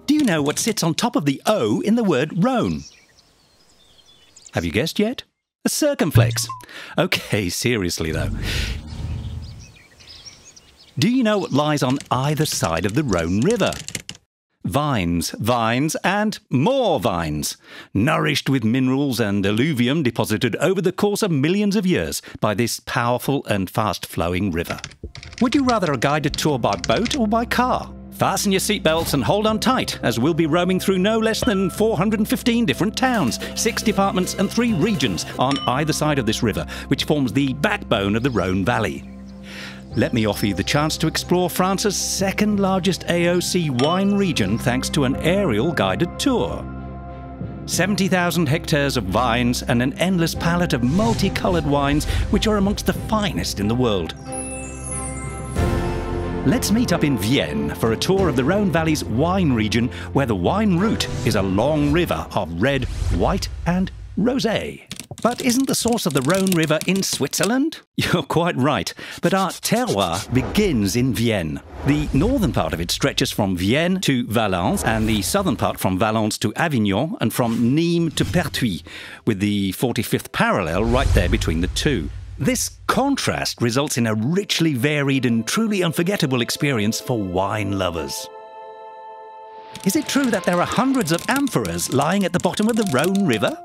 Do you know what sits on top of the O in the word Rhône? Have you guessed yet? A circumflex. OK, seriously though. Do you know what lies on either side of the Rhône River? Vines, vines and more vines, nourished with minerals and alluvium deposited over the course of millions of years by this powerful and fast-flowing river. Would you rather a guided tour by boat or by car? Fasten your seatbelts and hold on tight, as we'll be roaming through no less than 415 different towns, 6 departments and 3 regions on either side of this river, which forms the backbone of the Rhône Valley. Let me offer you the chance to explore France's second largest AOC wine region thanks to an aerial guided tour. 70,000 hectares of vines and an endless palette of multicoloured wines which are amongst the finest in the world. Let's meet up in Vienne for a tour of the Rhône Valley's wine region, where the wine route is a long river of red, white and rosé. But isn't the source of the Rhône River in Switzerland? You're quite right, but our terroir begins in Vienne. The northern part of it stretches from Vienne to Valence, and the southern part from Valence to Avignon, and from Nîmes to Pertuis, with the 45th parallel right there between the two. This contrast results in a richly varied and truly unforgettable experience for wine lovers. Is it true that there are hundreds of amphoras lying at the bottom of the Rhône River?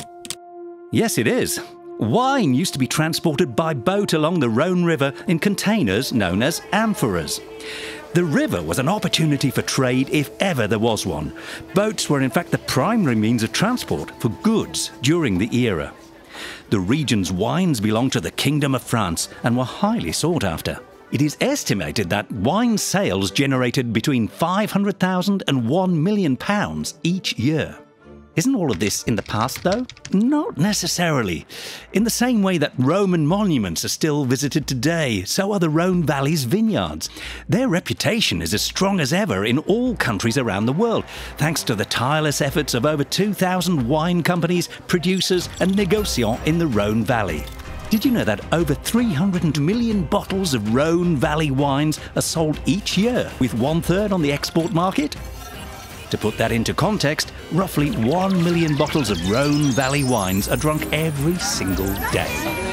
Yes, it is. Wine used to be transported by boat along the Rhône River in containers known as amphoras. The river was an opportunity for trade if ever there was one. Boats were in fact the primary means of transport for goods during the era. The region's wines belonged to the Kingdom of France and were highly sought after. It is estimated that wine sales generated between £500,000 and £1 million each year. Isn't all of this in the past, though? Not necessarily. In the same way that Roman monuments are still visited today, so are the Rhône Valley's vineyards. Their reputation is as strong as ever in all countries around the world, thanks to the tireless efforts of over 2,000 wine companies, producers and négociants in the Rhône Valley. Did you know that over 300 million bottles of Rhône Valley wines are sold each year, with 1/3 on the export market? To put that into context, roughly 1 million bottles of Rhône Valley wines are drunk every single day.